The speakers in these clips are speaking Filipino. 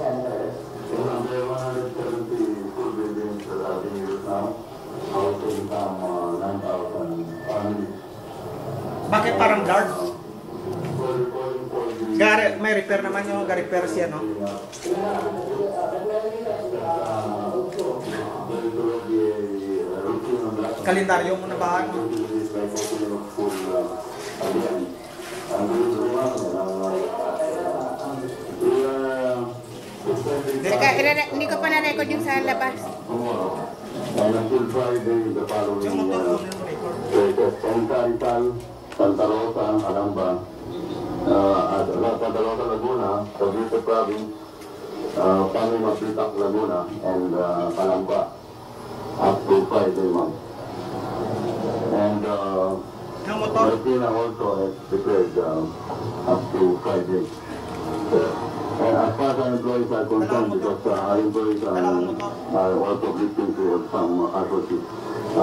centers. There are 170 school buildings that are being used now, housing some 9,000 families. Bakit parang guard? May repair naman yung repair siya, no? Kalendaryo mo na ba, no? Hindi ko pa na-record yung sa labas. And until Friday, the following Santa Rosa, Alamba, Santa Rosa, Laguna, Cavite Province, Panama, Pitak, Laguna, and Calamba, up to Friday month. And Marikina also has declared up to Friday. And as far as our employees are concerned, because our employees are also victims of some atrocities, we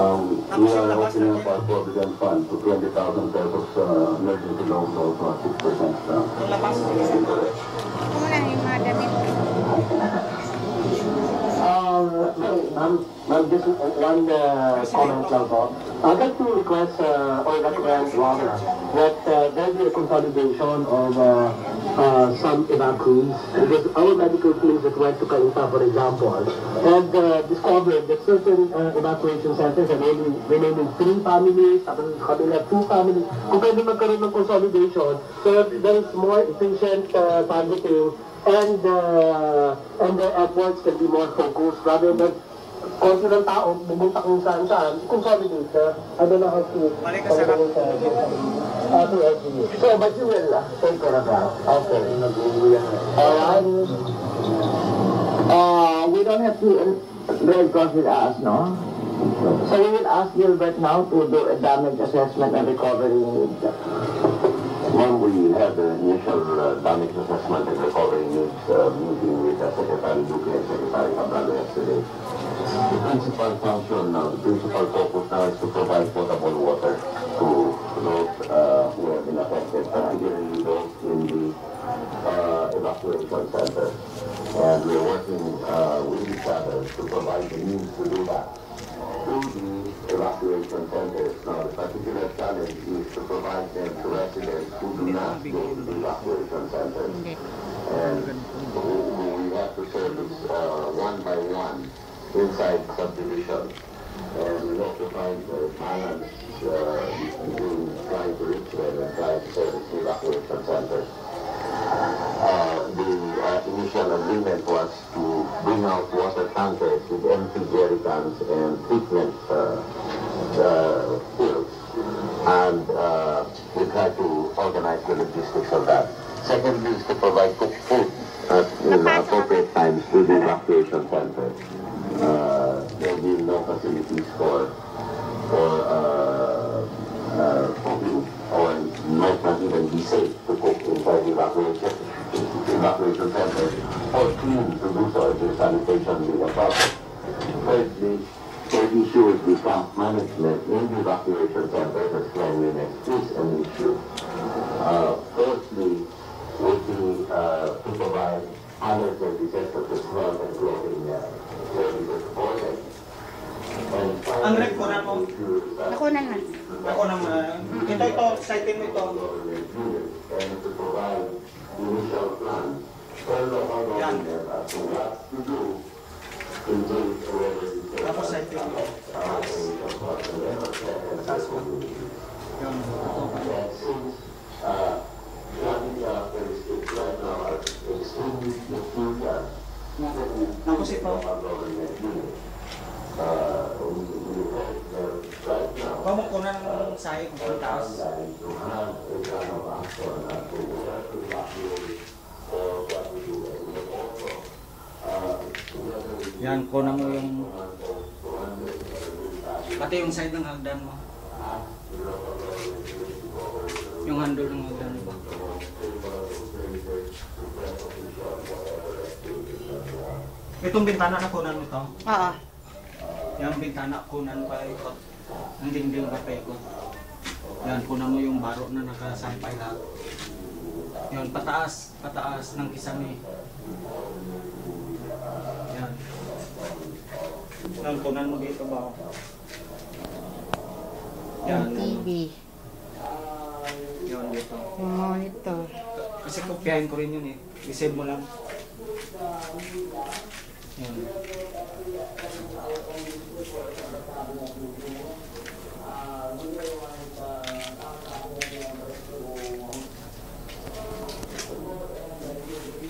are opening up our provident fund to 20,000 pesos emergency loans also at 6%. Unahin mga damit. Ma'am, just one comment lang po. I'd like to request or recommend rather that there be a consolidation of some evacuees, because our medical teams that went to Cainta, for example, have discovered that certain evacuation centers are remaining 3 families, tapos sa kabila 2 families. Kung pwede magkaroon ng consolidation, so there is more efficient targeting and the efforts can be more focused rather than konti ng tao, bumunta kung saan-saan, consolidate na, I don't know how to so, but you will take care of that. Okay. Alright. We don't have to Red Cross with us, no? So we will ask Gilbert now to do a damage assessment and recovery needs. When we had the initial damage assessment and recovery needs meeting with Secretary Duque and Secretary Cabralo yesterday, the principal function now, the principal focus now is to provide potable water to those who have been affected, particularly those in the evacuation center. And we are working with each other to provide the means to do that through the evacuation centers. Now, the particular challenge is to provide them to residents who do not go to the evacuation centers. And we have to service one by one inside subdivision. And we have to find the balance between trying to reach them and trying to service the evacuation centers. The initial agreement was to bring out water tankers with empty jerry cans and treatment pills. And we try to organize the logistics of that. Secondly is to provide cooked food at appropriate times to the evacuation center. There will be no facilities for cooking, or might not even be safe to cook inside the evacuation center, or clean to do so if the sanitation is a problem. Thirdly, the issue is the camp management in the evacuation center as cleanliness is an issue. Fourthly, would be to provide other services such as health and clothing services for them. Ang rep ko na mo. Nakunan na. Nakunan mo na. Ito, site mo ito. And to provide initial plan for local government as to what to do in case whether Tapos site mo. Tapos ito. Kamu ko na ng sayo kung taas. Yan, kuna mo yung pati yung side ng hagdan mo. Yung handle ng hagdan mo ba? Itong bintana na kunan mo to? Oo. Yung bintana kunan pa ikot. Ang dingding pa ikot. Yan, kunan mo yung baro na nakasampay lahat. Yun, pataas ng kisame. Yan. Yan, kunan mo dito ba? Yung TV. Yun, dito. Yung monitor. Kasi kopyahin ko rin yun eh. I-save mo lang. Yan.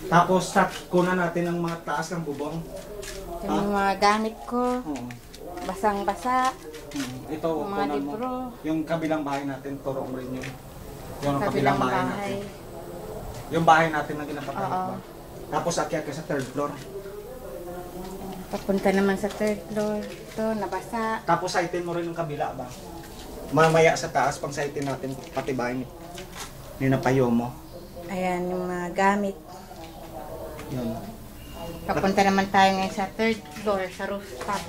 Tapos kunan natin ang mga taas ng bubong. Yung mga gamit ko. Oo. Basang-basa. Ito, Yung mga kunan mo. libro. Yung kabilang bahay natin, turo mo rin yun. Yung Kabilang kabilang bahay natin. bahay. Yung bahay natin na ginapatayo Oo. ba? Tapos akyat ka sa third floor. Papunta naman sa third floor. Ito, nabasa. Tapos sightin mo rin yung kabila ba? Mamaya sa taas, pang sightin natin, pati bahay ni napayo mo. Ayan, yung mga gamit. Yun. Papunta naman tayo ngayon sa third floor, sa rooftop.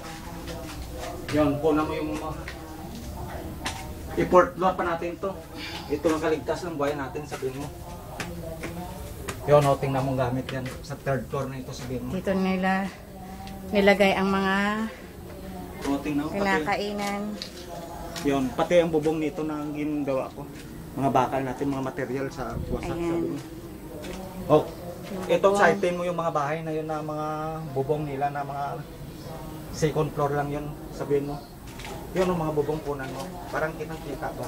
Yun, puna mo yung mga... I-fourth floor pa natin to. Ito ang kaligtas ng buhay natin, sabihin mo. Yun, o, tingnan mong gamit yan. Sa third floor na ito, sabihin mo. Dito nila nilagay ang mga O, tingnan mo, pati, kinakainan. yun, pati ang bubong nito na ginagawa ko. Mga bakal natin, mga material sa wasak, Ayan. sabihin mo. O, itong sightin mo yung mga bahay na yun na mga bubong nila na mga second floor lang yun, sabihin mo. Yun ang mga bubong punan mo. Parang kitang-kita ba?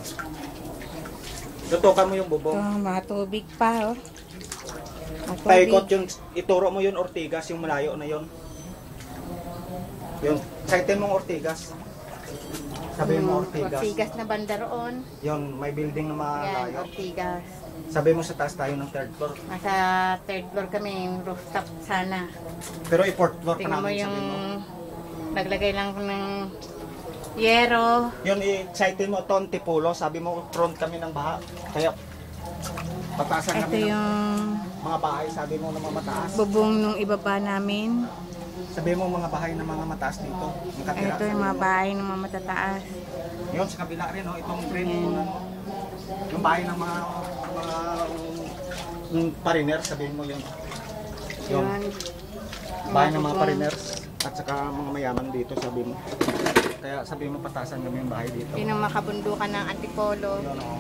Tutukan mo yung Ito, bubong. mga tubig pa, oh. Mga Paikot tubig. yung, ituro mo yun Ortigas, yung malayo na yun. Yung, sightin mong Ortigas. Sabihin mo Ortigas. Ortigas na banda roon. Yun, may building na Ayan, malayo. Ortigas. Sabihin mo sa taas tayo ng third floor. Nasa third floor kami, yung rooftop sana. Pero i-fourth floor pa Tingnan mo namin, yung sabihin mo. naglagay lang ko ng yero. Yun, i-sightin mo ito, Tipulo. Sabi mo, front kami ng baha. Kaya, pataasan Ito kami ng yung mga bahay. Sabi mo na mga mataas. bubong nung ibaba namin. Sabi mo mga bahay na mga mataas dito. Yung katira, Ito yung sabi mga mo. bahay ng mga matataas. Yun, sa kabila rin, oh, itong frame mo na. Yung bahay ng mga pariner, sabihin mo yun. Yun, Yun. bahay ng mga bubong. pariners at saka mga mayaman dito, sabi mo. Kaya sabi mo patasan kami yung bahay dito. Yun ang makabundukan ng Antipolo. Yun, oh.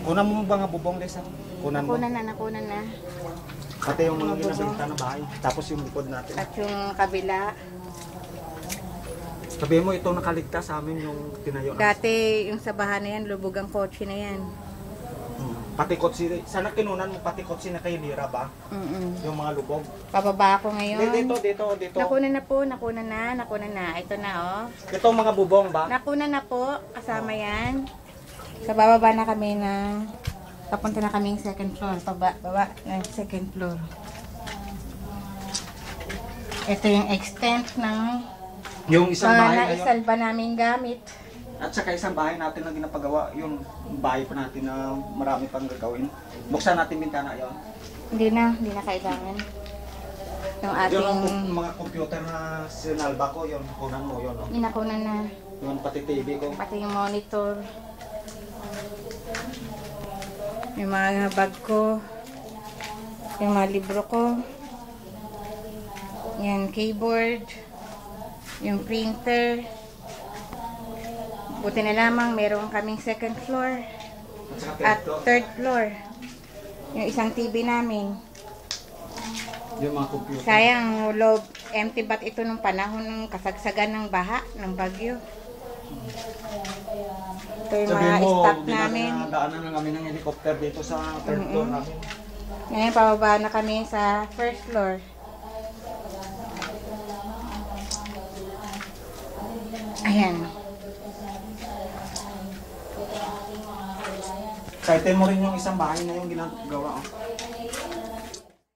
Kunan mo ba nga bubong, Lisa? Kunan mo. Nakunan na. Pati yung mga Mga bubong. ginabenta na bahay. Tapos yung likod natin. At yung kabila. Sabihin mo ito nakaligtas sa amin yung tinayo na. Dati yung sa bahay na yan, lubog ang kotse na yan. Pati kotse, sana kinunan mo pati kotse na kay Lira ba? Yung mga lubog. Pababa ako ngayon. Dito. Nakunan na po, nakunan na. Ito na, oh. Ito mga bubong ba? Nakunan na po, kasama yan. Sa bababa na kami na, papunta na kaming second floor. Baba ng second floor. Ito yung extent ng Yung isang bahay na yun. naisalba naming gamit. At saka isang bahay natin na ginapagawa, yung bahay pa natin na marami pang gagawin. Buksan natin bintana yon. Hindi na kailangan. Yung ating, Yung mga computer na sinalba ko, yun, kunan mo yun. No? inakunan na. Yung pati TV ko. Pati yung monitor. Yung mga bag ko. Yung mga libro ko. Yan, keyboard. Yung printer. Buti na lamang, meron kaming second floor. At saka At third floor. third floor. Yung isang TV namin. Yung mga computer. Sayang, loob, empty bat ito nung panahon ng kasagsagan ng baha, ng bagyo. Ito yung mga stock namin. Daanan na namin ng helicopter dito sa third floor namin. Ngayon, pababa na kami sa first floor. Ayan. Sightin mo rin yung isang bahay na yung ginagawa. Oh.